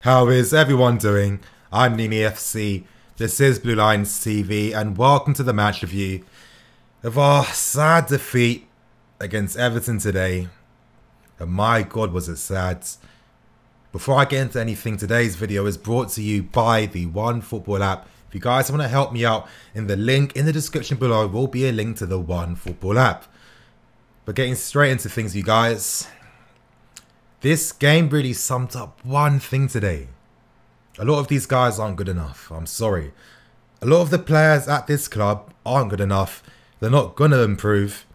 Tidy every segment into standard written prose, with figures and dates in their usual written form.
How is everyone doing? I'm Nini FC, this is Blue Lines TV, and welcome to the match review of our sad defeat against Everton today. And my God, was it sad. Before I get into anything, today's video is brought to you by the OneFootball app. If you guys want to help me out, in the link in the description below will be a link to the OneFootball app. But getting straight into things, you guys. This game really summed up one thing today. A lot of these guys aren't good enough. I'm sorry. A lot of the players at this club aren't good enough. They're not going to improve.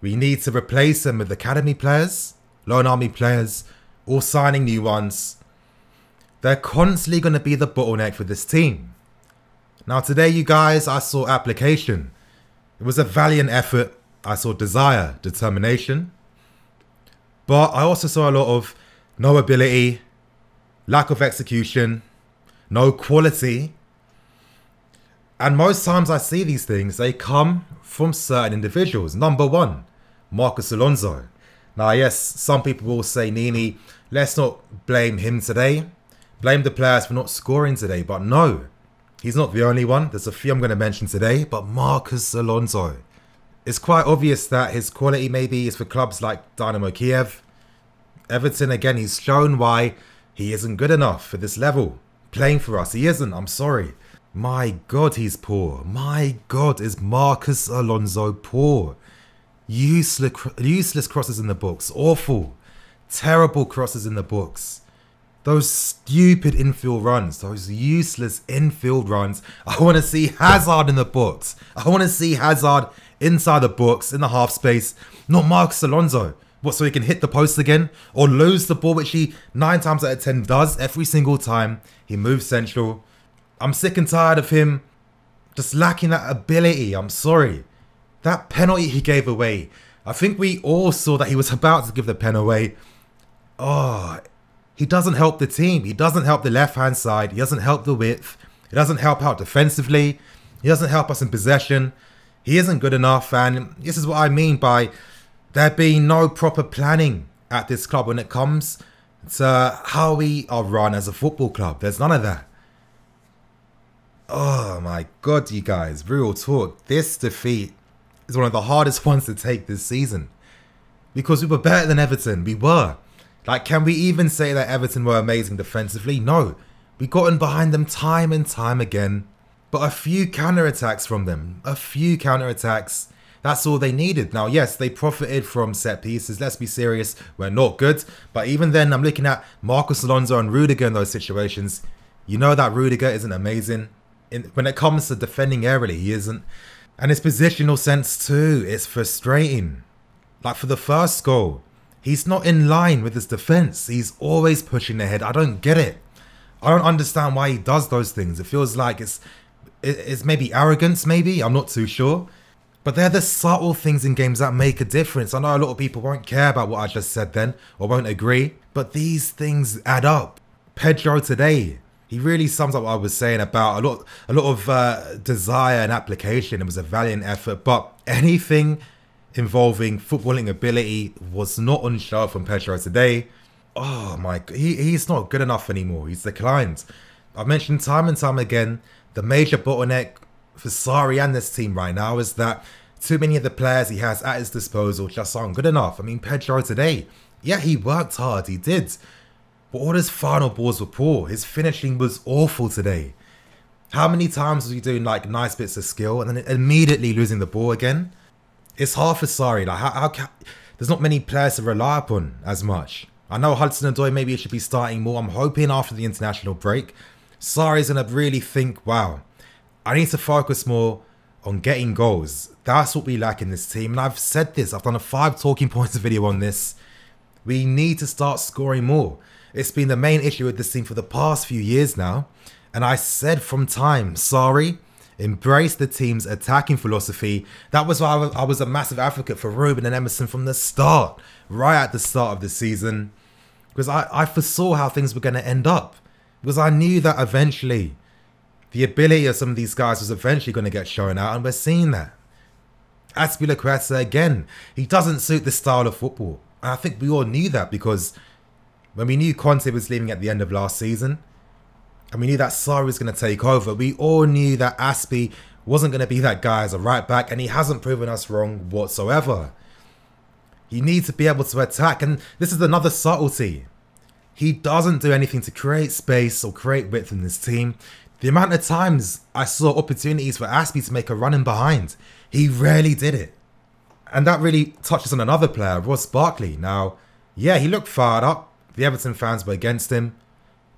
We need to replace them with academy players, loan army players, or signing new ones. They're constantly going to be the bottleneck for this team. Now today, you guys, I saw application. It was a valiant effort. I saw desire, determination. But I also saw a lot of no ability, lack of execution, no quality. And most times I see these things, they come from certain individuals. Number one, Marcos Alonso. Now, yes, some people will say, Nini, let's not blame him today. Blame the players for not scoring today. But no, he's not the only one. There's a few I'm going to mention today. But Marcos Alonso. It's quite obvious that his quality maybe is for clubs like Dynamo Kiev. Everton, again, he's shown why he isn't good enough for this level. Playing for us, he isn't, I'm sorry. My God, he's poor. My God, is Marcos Alonso poor. Useless crosses in the box. Awful. Terrible crosses in the box. Those stupid infield runs. Those useless infield runs. I want to see Hazard in the box. I want to see Hazard inside the box, in the half space. Not Marcos Alonso. What, so he can hit the post again? Or lose the ball, which he 9 times out of 10 does every single time he moves central. I'm sick and tired of him just lacking that ability. I'm sorry. That penalty he gave away. I think we all saw that he was about to give the pen away. Oh, he doesn't help the team. He doesn't help the left-hand side. He doesn't help the width. He doesn't help out defensively. He doesn't help us in possession. He isn't good enough. And this is what I mean by there being no proper planning at this club when it comes to how we are run as a football club. There's none of that. Oh my God, you guys, real talk. This defeat is one of the hardest ones to take this season. Because we were better than Everton. We were. Like, can we even say that Everton were amazing defensively? No. We got in behind them time and time again. But a few counter-attacks from them. A few counter-attacks. That's all they needed. Now, yes, they profited from set pieces. Let's be serious. We're not good. But even then, I'm looking at Marcos Alonso and Rudiger in those situations. You know that Rudiger isn't amazing. When it comes to defending aerially, he isn't. And his positional sense too, it's frustrating. Like for the first goal, he's not in line with his defense. He's always pushing ahead. I don't get it. I don't understand why he does those things. It feels like it's maybe arrogance, maybe. I'm not too sure. But they're the subtle things in games that make a difference. I know a lot of people won't care about what I just said then, or won't agree. But these things add up. Pedro today, he really sums up what I was saying about a lot of desire and application. It was a valiant effort. But anything involving footballing ability was not on show from Pedro today. Oh my God, he's not good enough anymore. He's declined. I've mentioned time and time again, the major bottleneck for Sarri and this team right now is that too many of the players he has at his disposal just aren't good enough. I mean, Pedro today, yeah, he worked hard, he did. But all his final balls were poor. His finishing was awful today. How many times was he doing like nice bits of skill and then immediately losing the ball again? It's hard for Sarri. Like, there's not many players to rely upon as much. I know Hudson-Odoi maybe should be starting more. I'm hoping after the international break, Sarri's going to really think, wow, I need to focus more on getting goals. That's what we lack in this team. And I've said this. I've done a 5 talking points video on this. We need to start scoring more. It's been the main issue with this team for the past few years now. And I said from time, Sarri, embrace the team's attacking philosophy. That was why I was a massive advocate for Ruben and Emerson from the start. Right at the start of the season. Because I foresaw how things were going to end up. Because I knew that eventually the ability of some of these guys was eventually going to get shown out, and we're seeing that. Azpilicueta, again, he doesn't suit the style of football. And I think we all knew that because when we knew Conte was leaving at the end of last season, And we knew that Sarri was going to take over. We all knew that Aspie wasn't going to be that guy as a right back, and he hasn't proven us wrong whatsoever. You need to be able to attack, and this is another subtlety. He doesn't do anything to create space or create width in this team. The amount of times I saw opportunities for Aspie to make a run in behind, he rarely did it. And that really touches on another player, Ross Barkley. Now, yeah, he looked fired up. The Everton fans were against him.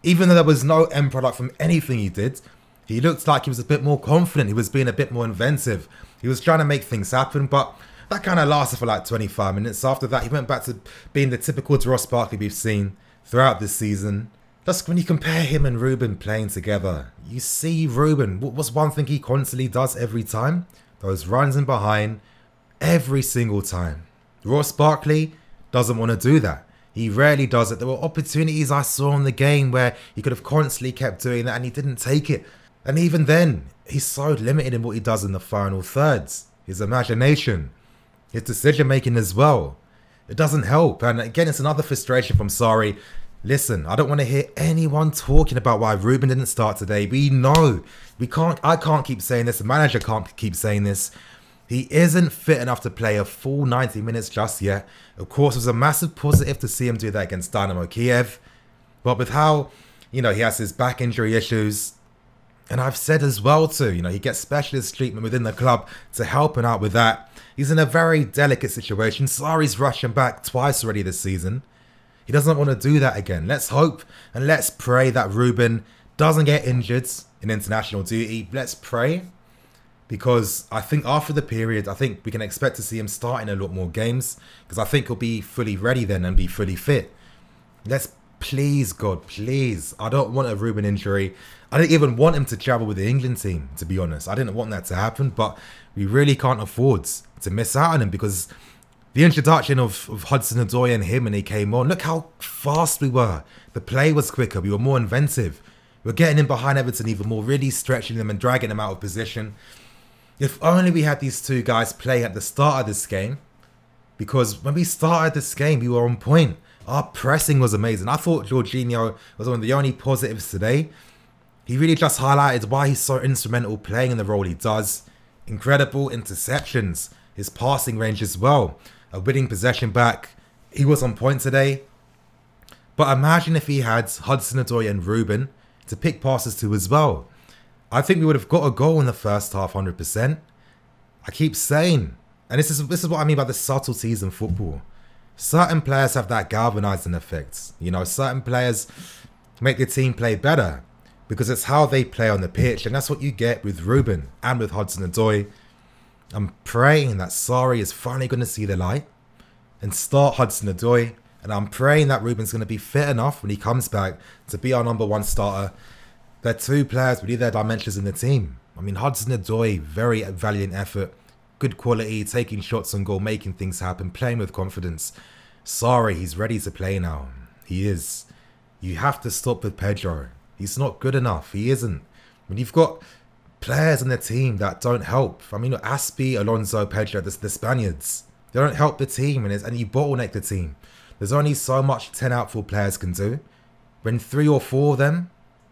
Even though there was no end product from anything he did, he looked like he was a bit more confident. He was being a bit more inventive. He was trying to make things happen, but that kind of lasted for like 25 minutes. After that, he went back to being the typical Ross Barkley we've seen throughout this season. Just when you compare him and Ruben playing together, you see Ruben, what's one thing he constantly does every time? Those runs in behind, every single time. Ross Barkley doesn't want to do that. He rarely does it. There were opportunities I saw in the game where he could have constantly kept doing that and he didn't take it. And even then, he's so limited in what he does in the final thirds. His imagination, his decision making as well. It doesn't help. And again, it's another frustration from Sarri. Listen, I don't want to hear anyone talking about why Ruben didn't start today. We know. I can't keep saying this. The manager can't keep saying this. He isn't fit enough to play a full 90 minutes just yet. Of course, it was a massive positive to see him do that against Dynamo Kiev. But with how, he has his back injury issues, and I've said as well too, he gets specialist treatment within the club to help him out with that. He's in a very delicate situation. Sarri's rushed him back twice already this season. He doesn't want to do that again. Let's hope and let's pray that Ruben doesn't get injured in international duty. Let's pray. Because I think after the period, I think we can expect to see him starting a lot more games. Because I think he'll be fully ready then and be fully fit. Let's please, God, please. I don't want a Ruben injury. I didn't even want him to travel with the England team, to be honest. I didn't want that to happen. But we really can't afford to miss out on him. Because the introduction of Hudson-Odoi and him when he came on, look how fast we were. The play was quicker. We were more inventive. We were getting in behind Everton even more, really stretching them and dragging them out of position. If only we had these two guys play at the start of this game. Because when we started this game, we were on point. Our pressing was amazing. I thought Jorginho was one of the only positives today. He really just highlighted why he's so instrumental playing in the role he does. Incredible interceptions. His passing range as well. A winning possession back. He was on point today. But imagine if he had Hudson-Odoi and Ruben to pick passes to as well. I think we would have got a goal in the first half 100%. I keep saying, and this is what I mean by the subtleties in football. Certain players have that galvanizing effect. Certain players make the team play better because it's how they play on the pitch. And that's what you get with Ruben and with Hudson-Odoi. I'm praying that Sarri is finally going to see the light and start Hudson-Odoi. And I'm praying that Ruben's going to be fit enough when he comes back to be our number one starter. They're two players with either dimensions in the team. I mean, Hudson-Odoi, very valiant effort, good quality, taking shots on goal, making things happen, playing with confidence. Sarri, he's ready to play now. He is. You have to stop with Pedro. He's not good enough. He isn't. When you've got players in the team that don't help. I mean, Aspie, Alonso, Pedro, the Spaniards. They don't help the team and you bottleneck the team. There's only so much 10 outfield players can do. When 3 or 4 of them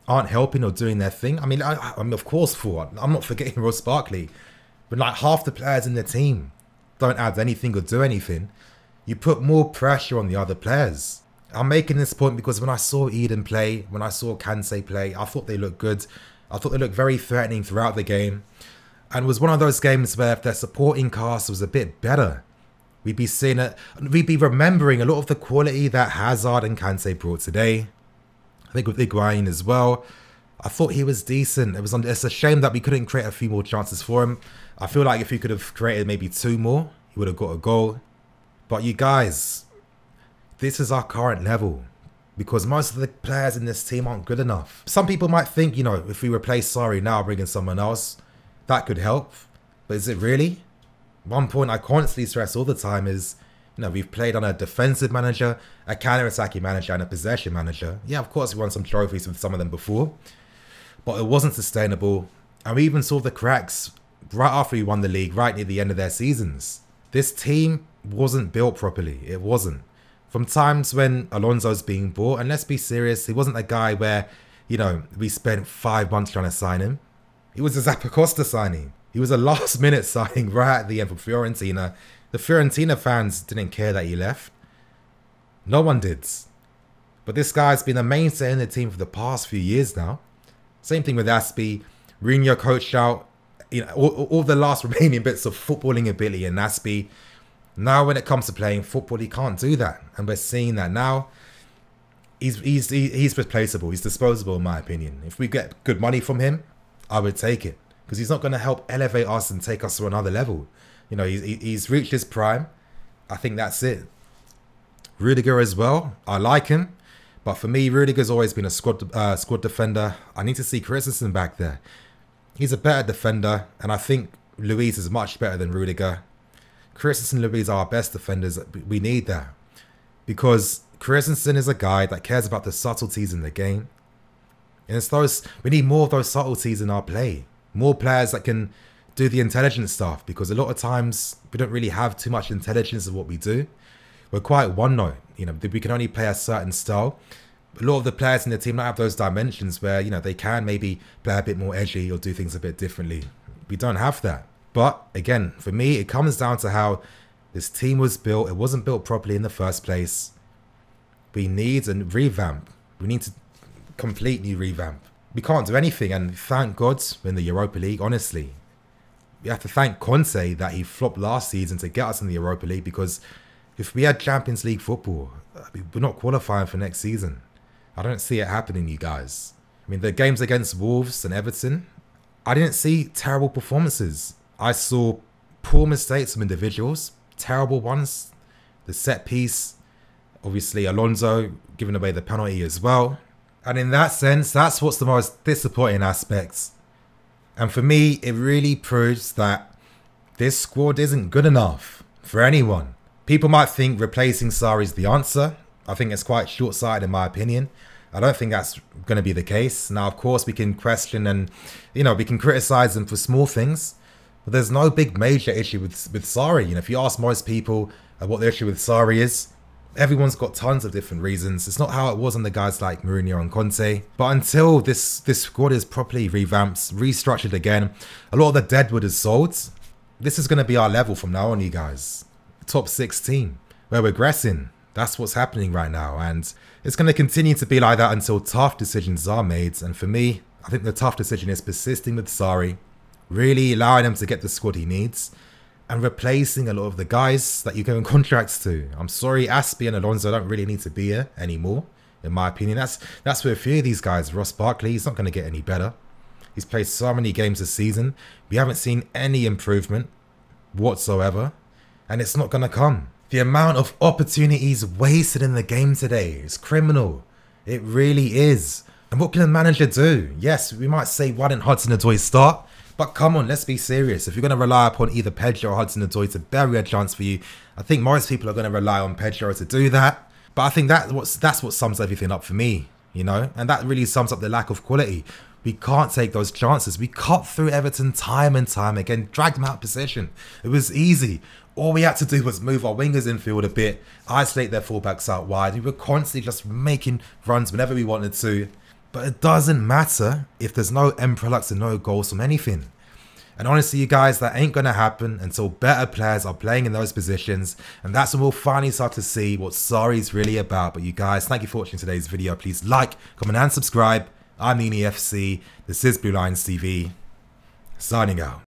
aren't helping or doing their thing. I mean, I'm of course for. I'm not forgetting Ross Barkley. But like half the players in the team don't add anything or do anything. You put more pressure on the other players. I'm making this point because when I saw Eden play, when I saw Kante play, I thought they looked good. I thought they looked very threatening throughout the game. And it was one of those games where if their supporting cast was a bit better, we'd be seeing it. We'd be remembering a lot of the quality that Hazard and Kante brought today. I think with Higuain as well. I thought he was decent. It's a shame that we couldn't create a few more chances for him. I feel like if we could have created maybe 2 more, he would have got a goal. But you guys, this is our current level. Because most of the players in this team aren't good enough. Some people might think, if we replace Sarri now, bring in someone else, that could help. But is it really? One point I constantly stress all the time is, we've played on a defensive manager, a counter-attacking manager, and a possession manager. Yeah, of course we won some trophies with some of them before. But it wasn't sustainable. And we even saw the cracks right after we won the league, right near the end of their seasons. This team wasn't built properly. It wasn't. From times when Alonso's being bought, and let's be serious, he wasn't a guy where you know, we spent 5 months trying to sign him. It was a Zappacosta signing. He was a last-minute signing right at the end for Fiorentina. The Fiorentina fans didn't care that he left. No one did. But this guy's been a mainstay in the team for the past few years now. Same thing with Aspie. Mourinho coached out, you know, all the last remaining bits of footballing ability in Aspie. Now when it comes to playing football, he can't do that. And we're seeing that now. He's replaceable. He's disposable in my opinion. If we get good money from him, I would take it. Because he's not going to help elevate us and take us to another level. You know, he's reached his prime. I think that's it. Rudiger as well. I like him. But for me, Rudiger's always been a squad defender. I need to see Christensen back there. He's a better defender. And I think Luiz is much better than Rudiger. Christensen and Luiz are our best defenders. We need that. Because Christensen is a guy that cares about the subtleties in the game. And it's those, we need more of those subtleties in our play. More players that can do the intelligent stuff. Because a lot of times, we don't really have too much intelligence in what we do. We're quite one note. You know, we can only play a certain style. A lot of the players in the team don't have those dimensions where, you know, they can maybe play a bit more edgy or do things a bit differently. We don't have that. But again, for me, it comes down to how this team was built. It wasn't built properly in the first place. We need a revamp. We need to completely revamp. We can't do anything. And thank God we're in the Europa League, honestly. We have to thank Conte that he flopped last season to get us in the Europa League, because if we had Champions League football, we're not qualifying for next season. I don't see it happening, you guys. I mean, the games against Wolves and Everton, I didn't see terrible performances. I saw poor mistakes from individuals, terrible ones. The set piece, obviously Alonso giving away the penalty as well. And in that sense, that's what's the most disappointing aspects. And for me, it really proves that this squad isn't good enough for anyone. People might think replacing Sarri is the answer. I think it's quite short-sighted in my opinion. I don't think that's going to be the case. Now, of course, we can question and, you know, we can criticize them for small things. But there's no big major issue with Sarri. You know, if you ask most people what the issue with Sarri is, everyone's got tons of different reasons. It's not how it was on the guys like Mourinho and Conte. But until this squad is properly revamped, restructured again, a lot of the deadwood is sold. This is going to be our level from now on, you guys. Top 6 team. We're regressing. That's what's happening right now. And it's going to continue to be like that until tough decisions are made. And for me, I think the tough decision is persisting with Sarri, really allowing him to get the squad he needs, and replacing a lot of the guys that you're giving contracts to. I'm sorry, Aspie and Alonso don't really need to be here anymore, in my opinion. That's with a few of these guys. Ross Barkley, he's not going to get any better. He's played so many games this season. We haven't seen any improvement whatsoever, and it's not going to come. The amount of opportunities wasted in the game today is criminal. It really is. And what can a manager do? Yes, we might say, why didn't Hudson-Odoi start? But come on, let's be serious. If you're going to rely upon either Pedro or Hudson-Odoi to bury a chance for you, I think most people are going to rely on Pedro to do that. But I think that's what sums everything up for me, you know? And that really sums up the lack of quality. We can't take those chances. We cut through Everton time and time again, dragged them out of position. It was easy. All we had to do was move our wingers infield a bit, isolate their fullbacks out wide. We were constantly just making runs whenever we wanted to. But it doesn't matter if there's no end products and no goals from anything. And honestly, you guys, that ain't going to happen until better players are playing in those positions. And that's when we'll finally start to see what Sarri's really about. But you guys, thank you for watching today's video. Please like, comment and subscribe. I'm Nini FC. This is Blue Lions TV. Signing out.